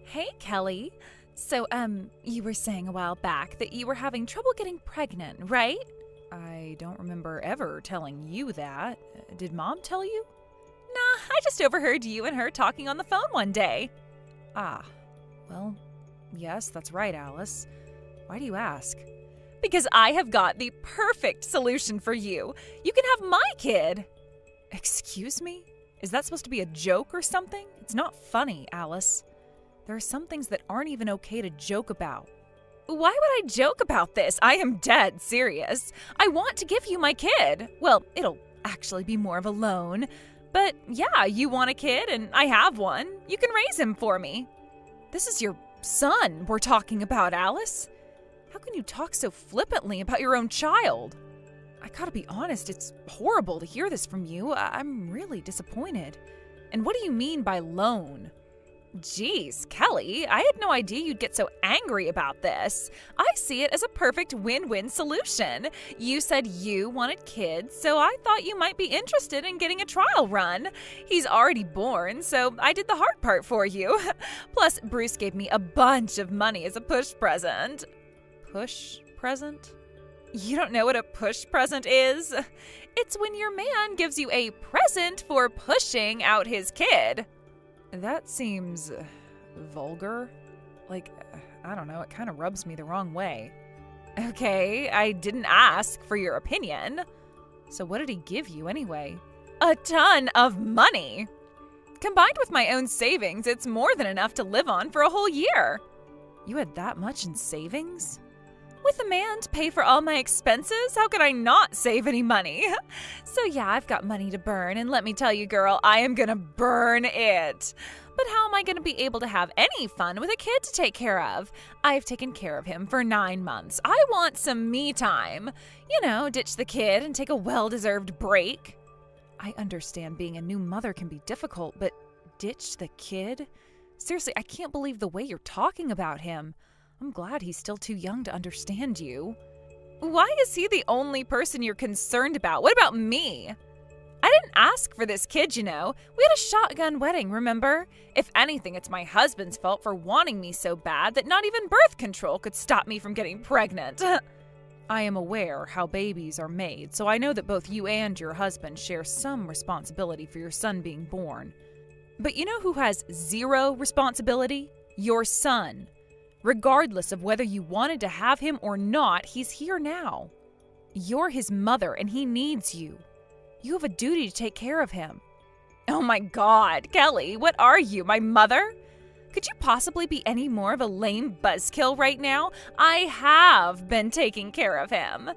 Hey, Kelly. So, you were saying a while back that you were having trouble getting pregnant, right? I don't remember ever telling you that. Did Mom tell you? Nah, I just overheard you and her talking on the phone one day. Ah, well, yes, that's right, Alice. Why do you ask? Because I have got the perfect solution for you. You can have my kid. Excuse me? Is that supposed to be a joke or something? It's not funny, Alice. There are some things that aren't even okay to joke about. Why would I joke about this? I am dead serious. I want to give you my kid. Well, it'll actually be more of a loan. But yeah, you want a kid and I have one. You can raise him for me. This is your son we're talking about, Alice. How can you talk so flippantly about your own child? I gotta be honest, it's horrible to hear this from you. I'm really disappointed. And what do you mean by loan? Geez, Kelly, I had no idea you'd get so angry about this. I see it as a perfect win-win solution. You said you wanted kids, so I thought you might be interested in getting a trial run. He's already born, so I did the hard part for you. Plus, Bruce gave me a bunch of money as a push present. Push present? You don't know what a push present is? It's when your man gives you a present for pushing out his kid. That seems vulgar. I don't know, it kind of rubs me the wrong way. Okay, I didn't ask for your opinion. So what did he give you anyway? A ton of money. Combined with my own savings, it's more than enough to live on for a whole year. You had that much in savings? With a man to pay for all my expenses, how could I not save any money? So yeah, I've got money to burn, and let me tell you, girl, I am gonna burn it. But how am I gonna be able to have any fun with a kid to take care of? I've taken care of him for 9 months. I want some me time. You know, ditch the kid and take a well-deserved break. I understand being a new mother can be difficult, but ditch the kid? Seriously, I can't believe the way you're talking about him. I'm glad he's still too young to understand you. Why is he the only person you're concerned about? What about me? I didn't ask for this kid, you know. We had a shotgun wedding, remember? If anything, it's my husband's fault for wanting me so bad that not even birth control could stop me from getting pregnant. I am aware how babies are made, so I know that both you and your husband share some responsibility for your son being born. But you know who has zero responsibility? Your son. Regardless of whether you wanted to have him or not, he's here now. You're his mother and he needs you. You have a duty to take care of him. Oh my God, Kelly, what are you, my mother? Could you possibly be any more of a lame buzzkill right now? I have been taking care of him. And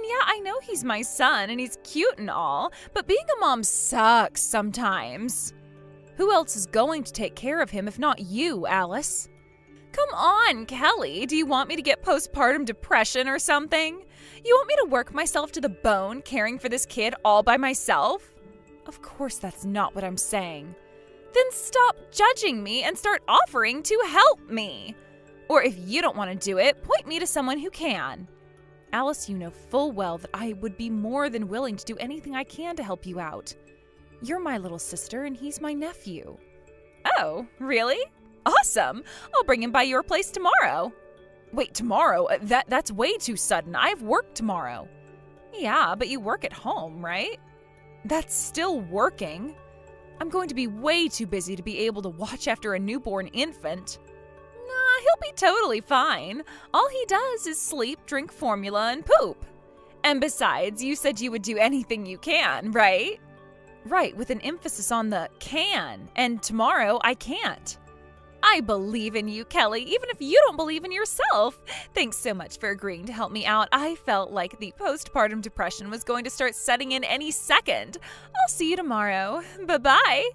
yeah, I know he's my son and he's cute and all, but being a mom sucks sometimes. Who else is going to take care of him if not you, Alice? Come on, Kelly. Do you want me to get postpartum depression or something? You want me to work myself to the bone caring for this kid all by myself? Of course that's not what I'm saying. Then stop judging me and start offering to help me. Or if you don't want to do it, point me to someone who can. Alice, you know full well that I would be more than willing to do anything I can to help you out. You're my little sister and he's my nephew. Oh, really? Awesome! I'll bring him by your place tomorrow. Wait, tomorrow? That's way too sudden. I have work tomorrow. Yeah, but you work at home, right? That's still working. I'm going to be way too busy to be able to watch after a newborn infant. Nah, he'll be totally fine. All he does is sleep, drink formula, and poop. And besides, you said you would do anything you can, right? Right, with an emphasis on the can. And tomorrow, I can't. I believe in you, Kelly, even if you don't believe in yourself. Thanks so much for agreeing to help me out. I felt like the postpartum depression was going to start setting in any second. I'll see you tomorrow. Bye-bye.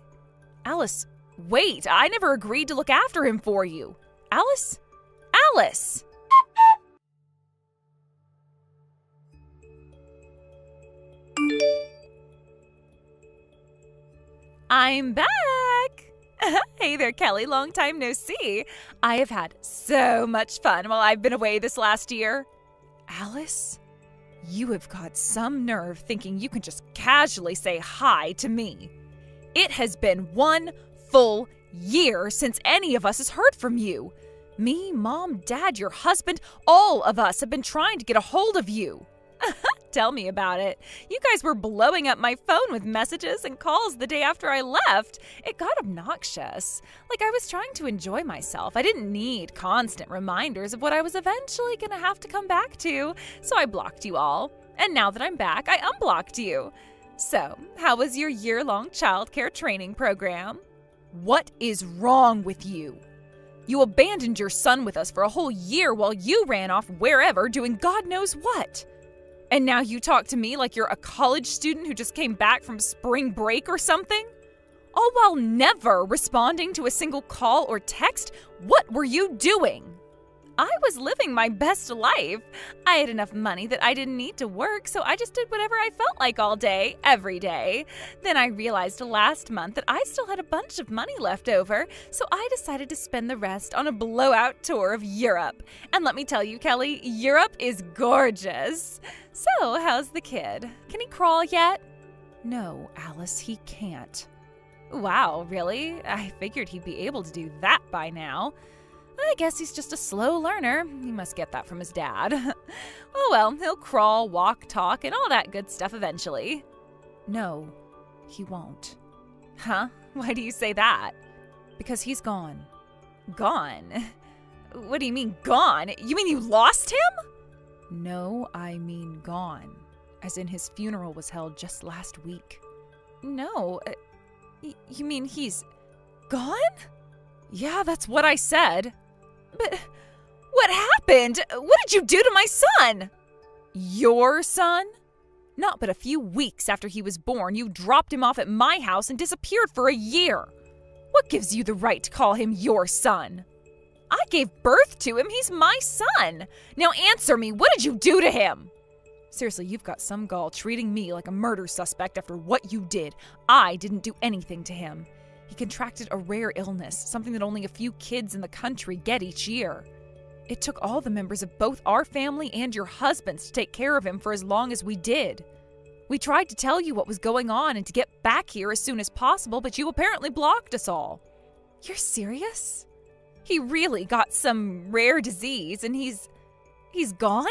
Alice, wait. I never agreed to look after him for you. Alice? Alice! I'm back! Hey there, Kelly. Long time no see. I have had so much fun while I've been away this last year. Alice, you have got some nerve thinking you can just casually say hi to me. It has been one full year since any of us has heard from you. Me, Mom, Dad, your husband, all of us have been trying to get a hold of you. Tell me about it. You guys were blowing up my phone with messages and calls the day after I left. It got obnoxious. Like I was trying to enjoy myself. I didn't need constant reminders of what I was eventually going to have to come back to, so I blocked you all. And now that I'm back, I unblocked you. So, how was your year-long childcare training program? What is wrong with you? You abandoned your son with us for a whole year while you ran off wherever doing God knows what. And now you talk to me like you're a college student who just came back from spring break or something? All while never responding to a single call or text? What were you doing? I was living my best life. I had enough money that I didn't need to work, so I just did whatever I felt like all day, every day. Then I realized last month that I still had a bunch of money left over, so I decided to spend the rest on a blowout tour of Europe. And let me tell you, Kelly, Europe is gorgeous. So, how's the kid? Can he crawl yet? No, Alice, he can't. Wow, really? I figured he'd be able to do that by now. I guess he's just a slow learner. He must get that from his dad. Oh well, he'll crawl, walk, talk, and all that good stuff eventually. No, he won't. Huh? Why do you say that? Because he's gone. Gone? What do you mean gone? You mean you lost him? No, I mean gone. As in his funeral was held just last week. No, you mean he's gone? Yeah, that's what I said. But what happened? What did you do to my son? Your son? Not but a few weeks after he was born, you dropped him off at my house and disappeared for a year. What gives you the right to call him your son? I gave birth to him. He's my son. Now answer me. What did you do to him? Seriously, you've got some gall treating me like a murder suspect after what you did. I didn't do anything to him. He contracted a rare illness, something that only a few kids in the country get each year. It took all the members of both our family and your husband's to take care of him for as long as we did. We tried to tell you what was going on and to get back here as soon as possible, but you apparently blocked us all. You're serious? He really got some rare disease and he's gone?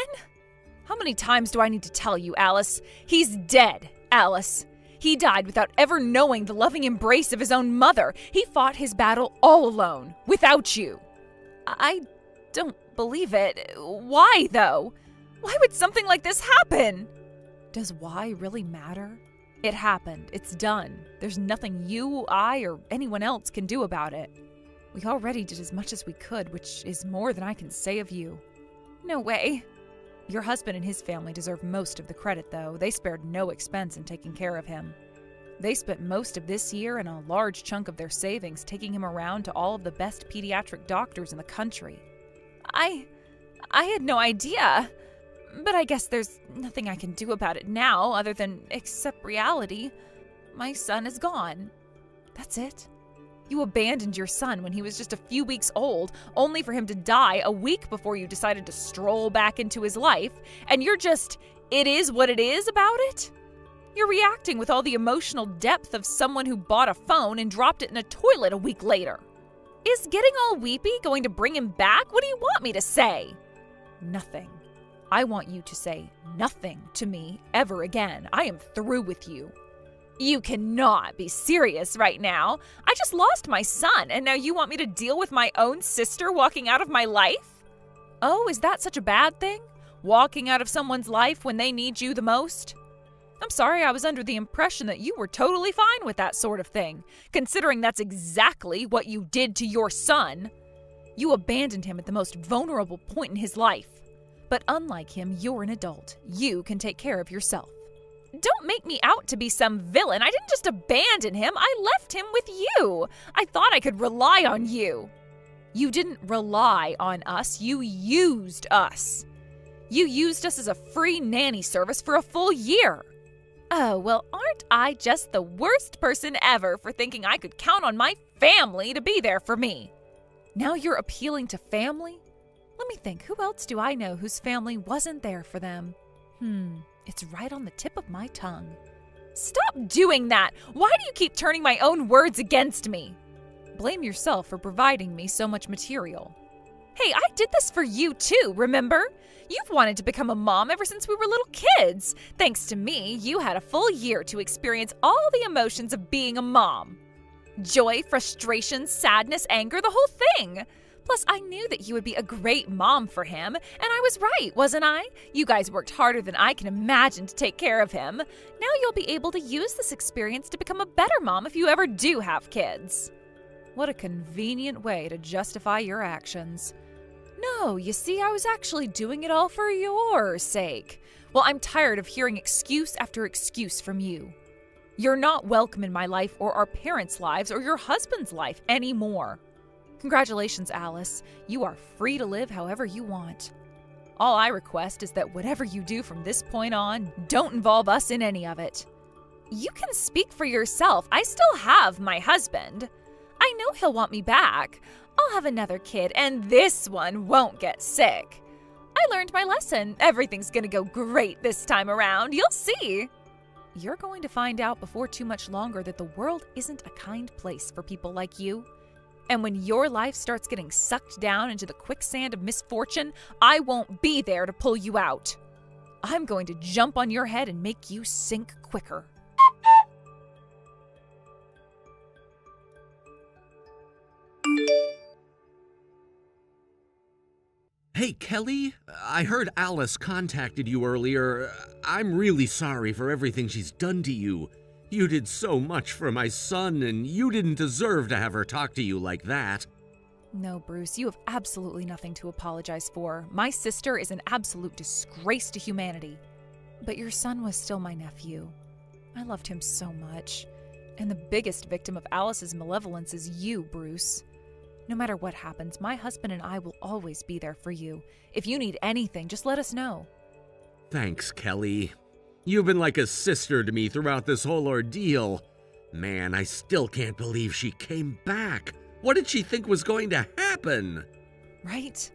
How many times do I need to tell you, Alice? He's dead, Alice. He died without ever knowing the loving embrace of his own mother. He fought his battle all alone, without you. I don't believe it. Why, though? Why would something like this happen? Does why really matter? It happened. It's done. There's nothing you, I, or anyone else can do about it. We already did as much as we could, which is more than I can say of you. No way. Your husband and his family deserve most of the credit, though. They spared no expense in taking care of him. They spent most of this year and a large chunk of their savings taking him around to all of the best pediatric doctors in the country. I had no idea. But I guess there's nothing I can do about it now other than accept reality. My son is gone. That's it. You abandoned your son when he was just a few weeks old, only for him to die a week before you decided to stroll back into his life, and you're just, it is what it is about it? You're reacting with all the emotional depth of someone who bought a phone and dropped it in a toilet a week later. Is getting all weepy going to bring him back? What do you want me to say? Nothing. I want you to say nothing to me ever again. I am through with you. You cannot be serious right now. I just lost my son, and now you want me to deal with my own sister walking out of my life? Oh, is that such a bad thing? Walking out of someone's life when they need you the most? I'm sorry, I was under the impression that you were totally fine with that sort of thing, considering that's exactly what you did to your son. You abandoned him at the most vulnerable point in his life. But unlike him, you're an adult. You can take care of yourself. Don't make me out to be some villain. I didn't just abandon him. I left him with you. I thought I could rely on you. You didn't rely on us. You used us. You used us as a free nanny service for a full year. Oh, well, aren't I just the worst person ever for thinking I could count on my family to be there for me? Now you're appealing to family? Let me think. Who else do I know whose family wasn't there for them? It's right on the tip of my tongue. Stop doing that! Why do you keep turning my own words against me? blame yourself for providing me so much material. Hey, I did this for you too, remember? You've wanted to become a mom ever since we were little kids. Thanks to me, you had a full year to experience all the emotions of being a mom. Joy, frustration, sadness, anger, the whole thing. Plus, I knew that you would be a great mom for him, and I was right, wasn't I? You guys worked harder than I can imagine to take care of him. Now you'll be able to use this experience to become a better mom if you ever do have kids. What a convenient way to justify your actions. No, you see, I was actually doing it all for your sake. Well, I'm tired of hearing excuse after excuse from you. You're not welcome in my life or our parents' lives or your husband's life anymore. Congratulations, Alice. You are free to live however you want. All I request is that whatever you do from this point on, don't involve us in any of it. You can speak for yourself. I still have my husband. I know he'll want me back. I'll have another kid, and this one won't get sick. I learned my lesson. Everything's gonna go great this time around. You'll see. You're going to find out before too much longer that the world isn't a kind place for people like you. And when your life starts getting sucked down into the quicksand of misfortune, I won't be there to pull you out. I'm going to jump on your head and make you sink quicker. Hey, Kelly, I heard Alice contacted you earlier. I'm really sorry for everything she's done to you. You did so much for my son, and you didn't deserve to have her talk to you like that. No, Bruce, you have absolutely nothing to apologize for. My sister is an absolute disgrace to humanity. But your son was still my nephew. I loved him so much. And the biggest victim of Alice's malevolence is you, Bruce. No matter what happens, my husband and I will always be there for you. If you need anything, just let us know. Thanks, Kelly. You've been like a sister to me throughout this whole ordeal. Man, I still can't believe she came back. What did she think was going to happen? Right?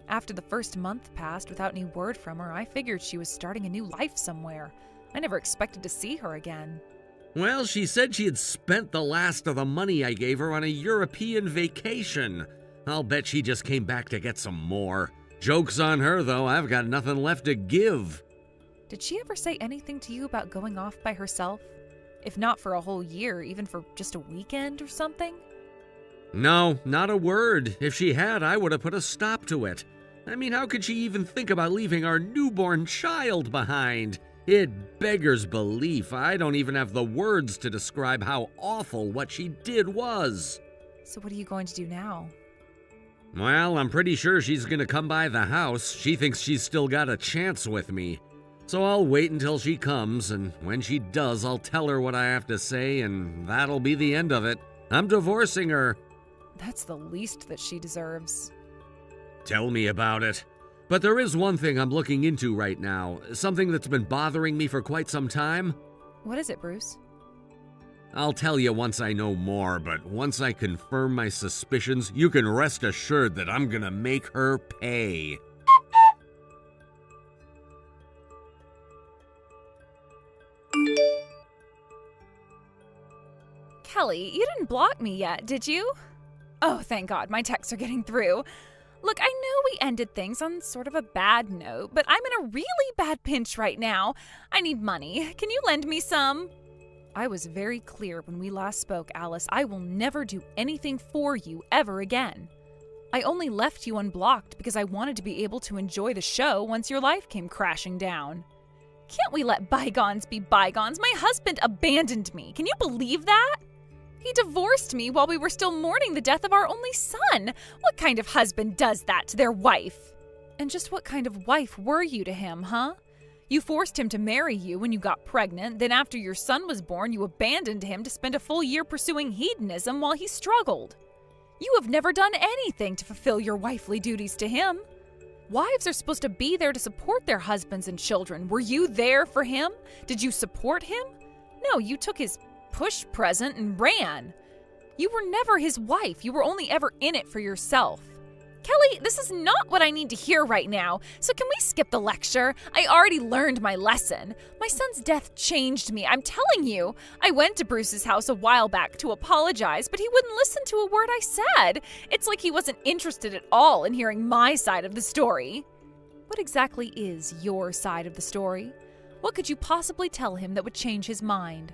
After the first month passed without any word from her, I figured she was starting a new life somewhere. I never expected to see her again. Well, she said she had spent the last of the money I gave her on a European vacation. I'll bet she just came back to get some more. Joke's on her, though. I've got nothing left to give. Did she ever say anything to you about going off by herself? If not for a whole year, even for just a weekend or something? No, not a word. If she had, I would have put a stop to it. I mean, how could she even think about leaving our newborn child behind? It beggars belief. I don't even have the words to describe how awful what she did was. So what are you going to do now? Well, I'm pretty sure she's going to come by the house. She thinks she's still got a chance with me. So I'll wait until she comes, and when she does, I'll tell her what I have to say, and that'll be the end of it. I'm divorcing her. That's the least that she deserves. Tell me about it. But there is one thing I'm looking into right now, something that's been bothering me for quite some time. What is it, Bruce? I'll tell you once I know more, but once I confirm my suspicions, you can rest assured that I'm gonna make her pay. Kelly, you didn't block me yet, did you? Oh, thank God, my texts are getting through. Look, I know we ended things on sort of a bad note, but I'm in a really bad pinch right now. I need money. Can you lend me some? I was very clear when we last spoke, Alice. I will never do anything for you ever again. I only left you unblocked because I wanted to be able to enjoy the show once your life came crashing down. Can't we let bygones be bygones? My husband abandoned me. Can you believe that? He divorced me while we were still mourning the death of our only son. What kind of husband does that to their wife? And just what kind of wife were you to him, huh? You forced him to marry you when you got pregnant, then after your son was born, you abandoned him to spend a full year pursuing hedonism while he struggled. You have never done anything to fulfill your wifely duties to him. Wives are supposed to be there to support their husbands and children. Were you there for him? Did you support him? No, you took his push present and ran. You were never his wife. You were only ever in it for yourself. Kelly, this is not what I need to hear right now, so can we skip the lecture? I already learned my lesson. My son's death changed me, I'm telling you. I went to Bruce's house a while back to apologize, but he wouldn't listen to a word I said. It's like he wasn't interested at all in hearing my side of the story. What exactly is your side of the story? What could you possibly tell him that would change his mind?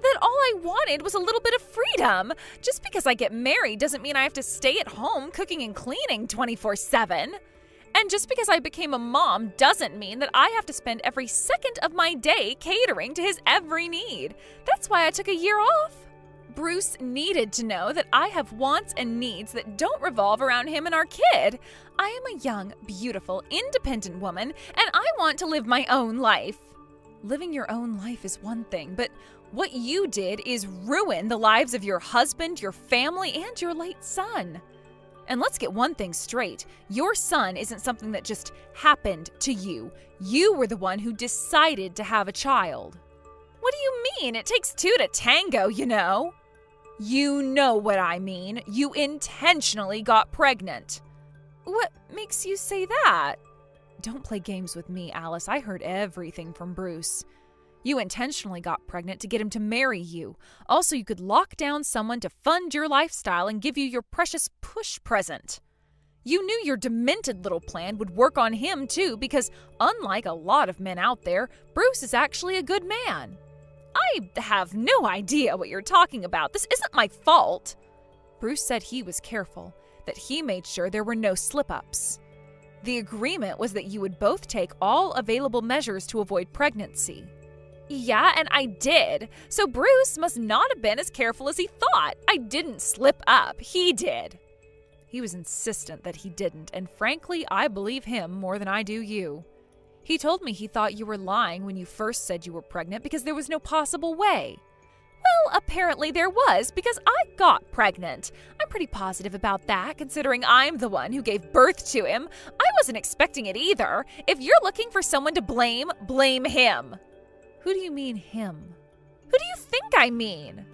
That all I wanted was a little bit of freedom. Just because I get married doesn't mean I have to stay at home cooking and cleaning 24/7. And just because I became a mom doesn't mean that I have to spend every second of my day catering to his every need. That's why I took a year off. Bruce needed to know that I have wants and needs that don't revolve around him and our kid. I am a young, beautiful, independent woman, and I want to live my own life. Living your own life is one thing, but what you did is ruin the lives of your husband, your family, and your late son. And let's get one thing straight. Your son isn't something that just happened to you. You were the one who decided to have a child. What do you mean? It takes two to tango, you know. You know what I mean. You intentionally got pregnant. What makes you say that? Don't play games with me, Alice. I heard everything from Bruce. You intentionally got pregnant to get him to marry you. Also, you could lock down someone to fund your lifestyle and give you your precious push present. You knew your demented little plan would work on him too, because unlike a lot of men out there, Bruce is actually a good man. I have no idea what you're talking about. This isn't my fault. Bruce said he was careful, that he made sure there were no slip-ups. The agreement was that you would both take all available measures to avoid pregnancy. Yeah, and I did. So Bruce must not have been as careful as he thought. I didn't slip up. He did. He was insistent that he didn't, and frankly, I believe him more than I do you. He told me he thought you were lying when you first said you were pregnant because there was no possible way. Well, apparently there was, because I got pregnant. I'm pretty positive about that, considering I'm the one who gave birth to him. I wasn't expecting it either. If you're looking for someone to blame, blame him. Who do you mean, him? Who do you think I mean?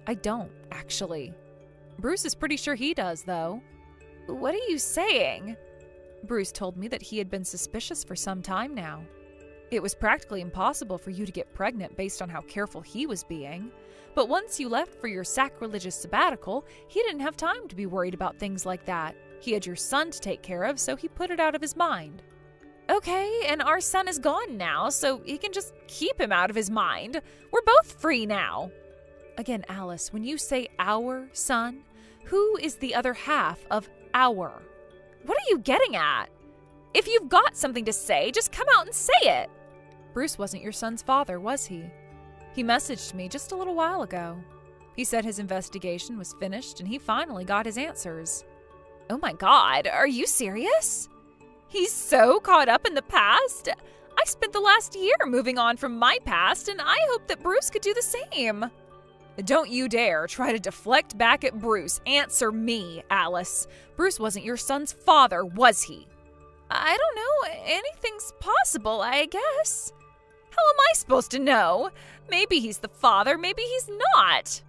I don't, actually. Bruce is pretty sure he does, though. What are you saying? Bruce told me that he had been suspicious for some time now. It was practically impossible for you to get pregnant based on how careful he was being. But once you left for your sacrilegious sabbatical, he didn't have time to be worried about things like that. He had your son to take care of, so he put it out of his mind. Okay, and our son is gone now, so he can just keep him out of his mind. We're both free now. Again, Alice, when you say our son, who is the other half of our? What are you getting at? If you've got something to say, just come out and say it. Bruce wasn't your son's father, was he? He messaged me just a little while ago. He said his investigation was finished and he finally got his answers. Oh my God, are you serious? He's so caught up in the past. I spent the last year moving on from my past, and I hope that Bruce could do the same. Don't you dare try to deflect back at Bruce. Answer me, Alice. Bruce wasn't your son's father, was he? I don't know. Anything's possible, I guess. How am I supposed to know? Maybe he's the father, maybe he's not.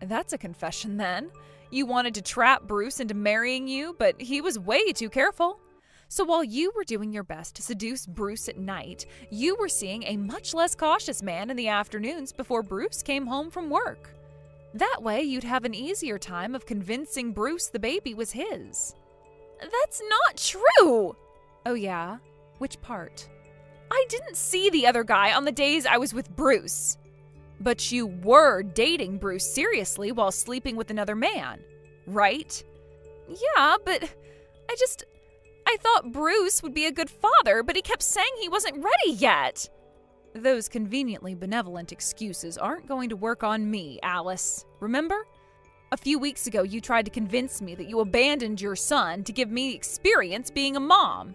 That's a confession, then. You wanted to trap Bruce into marrying you, but he was way too careful. So while you were doing your best to seduce Bruce at night, you were seeing a much less cautious man in the afternoons before Bruce came home from work. That way, you'd have an easier time of convincing Bruce the baby was his. That's not true! Oh yeah? Which part? I didn't see the other guy on the days I was with Bruce. But you were dating Bruce seriously while sleeping with another man, right? Yeah, but I thought Bruce would be a good father, but he kept saying he wasn't ready yet. Those conveniently benevolent excuses aren't going to work on me, Alice. Remember? A few weeks ago, you tried to convince me that you abandoned your son to give me experience being a mom.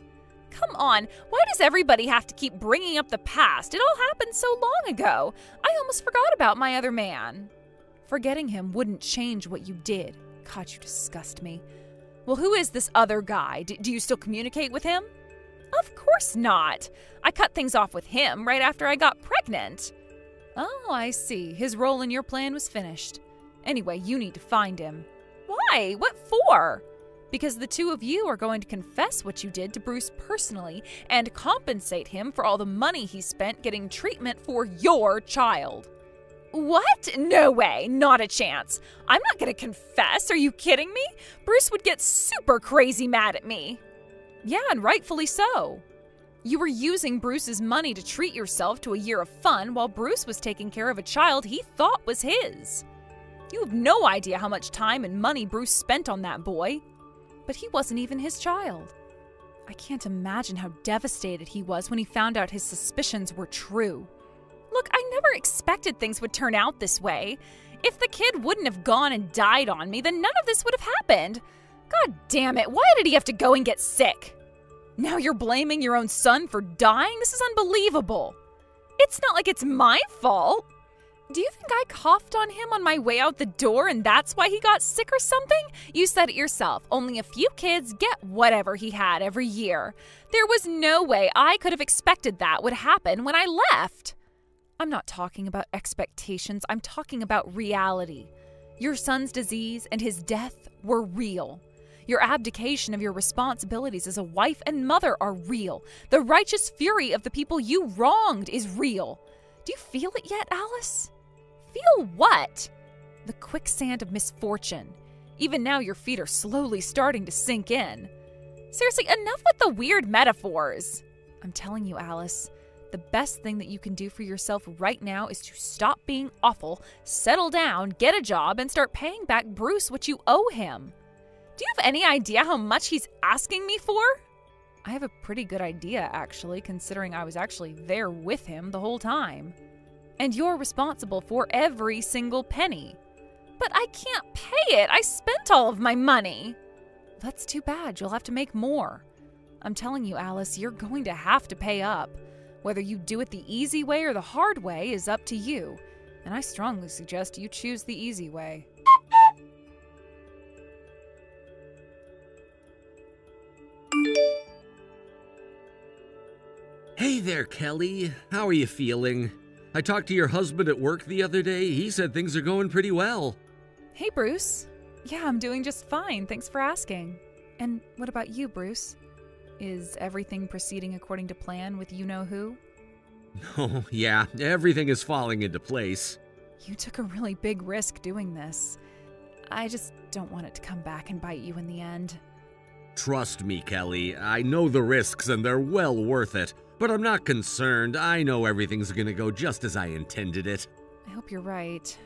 Come on, why does everybody have to keep bringing up the past? It all happened so long ago. I almost forgot about my other man. Forgetting him wouldn't change what you did. God, you disgust me. Well, who is this other guy? Do you still communicate with him? Of course not. I cut things off with him right after I got pregnant. Oh, I see. His role in your plan was finished. Anyway, you need to find him. Why? What for? Because the two of you are going to confess what you did to Bruce personally and compensate him for all the money he spent getting treatment for your child. What? No way. Not a chance. I'm not going to confess. Are you kidding me? Bruce would get super crazy mad at me. Yeah, and rightfully so. You were using Bruce's money to treat yourself to a year of fun while Bruce was taking care of a child he thought was his. You have no idea how much time and money Bruce spent on that boy. But he wasn't even his child. I can't imagine how devastated he was when he found out his suspicions were true. Look, I never expected things would turn out this way. If the kid wouldn't have gone and died on me, then none of this would have happened. God damn it, why did he have to go and get sick? Now you're blaming your own son for dying? This is unbelievable. It's not like it's my fault. Do you think I coughed on him on my way out the door and that's why he got sick or something? You said it yourself. Only a few kids get whatever he had every year. There was no way I could have expected that would happen when I left. I'm not talking about expectations. I'm talking about reality. Your son's disease and his death were real. Your abdication of your responsibilities as a wife and mother are real. The righteous fury of the people you wronged is real. Do you feel it yet, Alice? Feel what? The quicksand of misfortune. Even now your feet are slowly starting to sink in. Seriously, enough with the weird metaphors. I'm telling you, Alice, the best thing that you can do for yourself right now is to stop being awful, settle down, get a job, and start paying back Bruce what you owe him. Do you have any idea how much he's asking me for? I have a pretty good idea, actually, considering I was actually there with him the whole time. And you're responsible for every single penny. But I can't pay it. I spent all of my money. That's too bad. You'll have to make more. I'm telling you, Alice, you're going to have to pay up. Whether you do it the easy way or the hard way is up to you. And I strongly suggest you choose the easy way. Hey there, Kelly. How are you feeling? I talked to your husband at work the other day. He said things are going pretty well. Hey, Bruce. Yeah, I'm doing just fine. Thanks for asking. And what about you, Bruce? Is everything proceeding according to plan with you-know-who? Oh, yeah. Everything is falling into place. You took a really big risk doing this. I just don't want it to come back and bite you in the end. Trust me, Kelly. I know the risks and they're well worth it. But I'm not concerned. I know everything's gonna go just as I intended it. I hope you're right.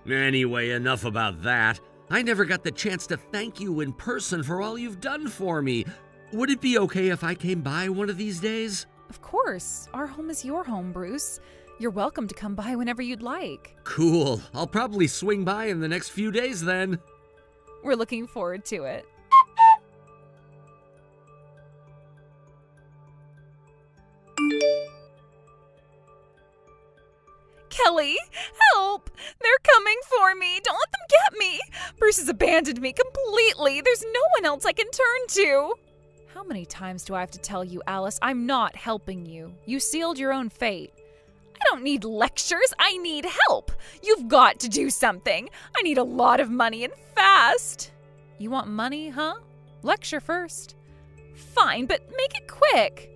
Anyway, enough about that. I never got the chance to thank you in person for all you've done for me. Would it be okay if I came by one of these days? Of course. Our home is your home, Bruce. You're welcome to come by whenever you'd like. Cool. I'll probably swing by in the next few days then. We're looking forward to it. Kelly, help! They're coming for me. Don't let them get me. Bruce has abandoned me completely. There's no one else I can turn to. How many times do I have to tell you, Alice, I'm not helping you? You sealed your own fate. I don't need lectures. I need help. You've got to do something. I need a lot of money and fast. You want money, huh? Lecture first. Fine, but make it quick.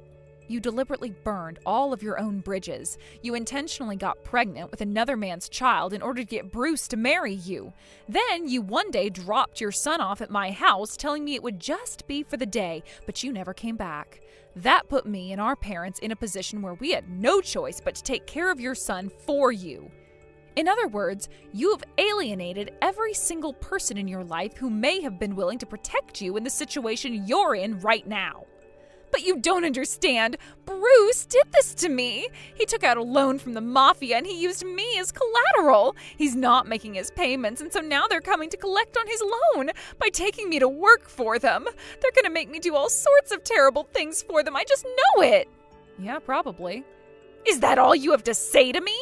You deliberately burned all of your own bridges. You intentionally got pregnant with another man's child in order to get Bruce to marry you. Then you one day dropped your son off at my house, telling me it would just be for the day, but you never came back. That put me and our parents in a position where we had no choice but to take care of your son for you. In other words, you have alienated every single person in your life who may have been willing to protect you in the situation you're in right now. But you don't understand. Bruce did this to me. He took out a loan from the mafia and he used me as collateral. He's not making his payments, and so now they're coming to collect on his loan by taking me to work for them. They're going to make me do all sorts of terrible things for them. I just know it. Yeah, probably. Is that all you have to say to me?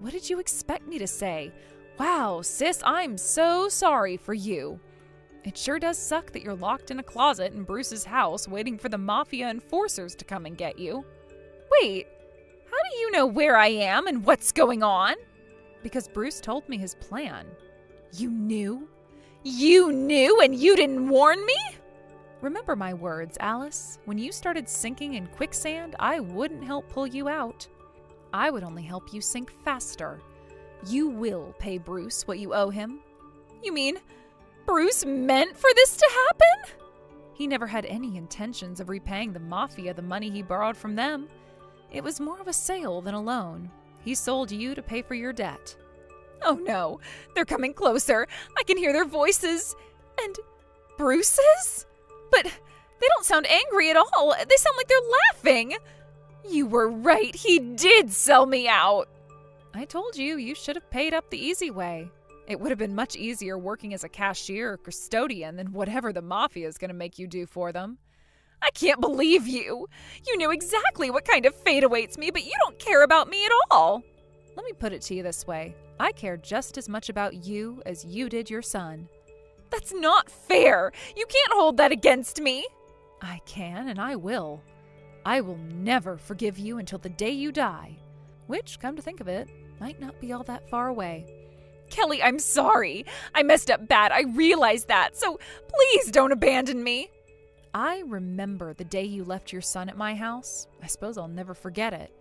What did you expect me to say? Wow, sis, I'm so sorry for you. It sure does suck that you're locked in a closet in Bruce's house waiting for the mafia enforcers to come and get you. Wait, how do you know where I am and what's going on? Because Bruce told me his plan. You knew? You knew and you didn't warn me? Remember my words, Alice. When you started sinking in quicksand, I wouldn't help pull you out. I would only help you sink faster. You will pay Bruce what you owe him. You mean Bruce meant for this to happen? He never had any intentions of repaying the Mafia the money he borrowed from them. It was more of a sale than a loan. He sold you to pay for your debt. Oh no, they're coming closer. I can hear their voices. And Bruce's? But they don't sound angry at all. They sound like they're laughing. You were right. He did sell me out. I told you, you should have paid up the easy way. It would have been much easier working as a cashier or custodian than whatever the Mafia is going to make you do for them. I can't believe you. You knew exactly what kind of fate awaits me, but you don't care about me at all. Let me put it to you this way. I care just as much about you as you did your son. That's not fair. You can't hold that against me. I can, and I will. I will never forgive you until the day you die. Which, come to think of it, might not be all that far away. Kelly, I'm sorry. I messed up bad. I realize that. So please don't abandon me. I remember the day you left your son at my house. I suppose I'll never forget it.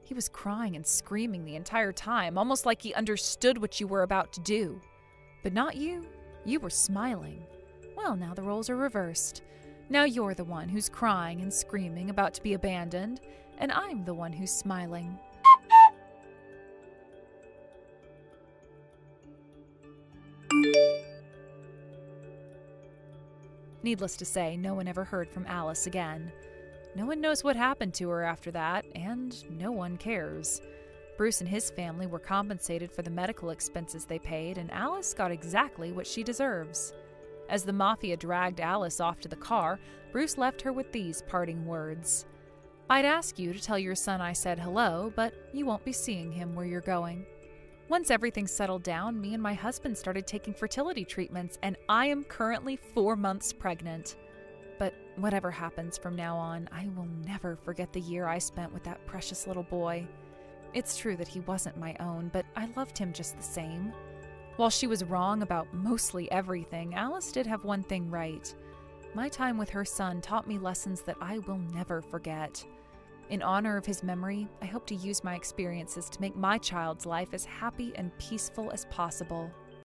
He was crying and screaming the entire time, almost like he understood what you were about to do. But not you. You were smiling. Well, now the roles are reversed. Now you're the one who's crying and screaming, about to be abandoned, and I'm the one who's smiling. Needless to say, no one ever heard from Alice again. No one knows what happened to her after that, and no one cares. Bruce and his family were compensated for the medical expenses they paid, and Alice got exactly what she deserves. As the Mafia dragged Alice off to the car, Bruce left her with these parting words. I'd ask you to tell your son I said hello, but you won't be seeing him where you're going. Once everything settled down, me and my husband started taking fertility treatments, and I am currently 4 months pregnant. But whatever happens from now on, I will never forget the year I spent with that precious little boy. It's true that he wasn't my own, but I loved him just the same. While she was wrong about mostly everything, Alice did have one thing right. My time with her son taught me lessons that I will never forget. In honor of his memory, I hope to use my experiences to make my child's life as happy and peaceful as possible.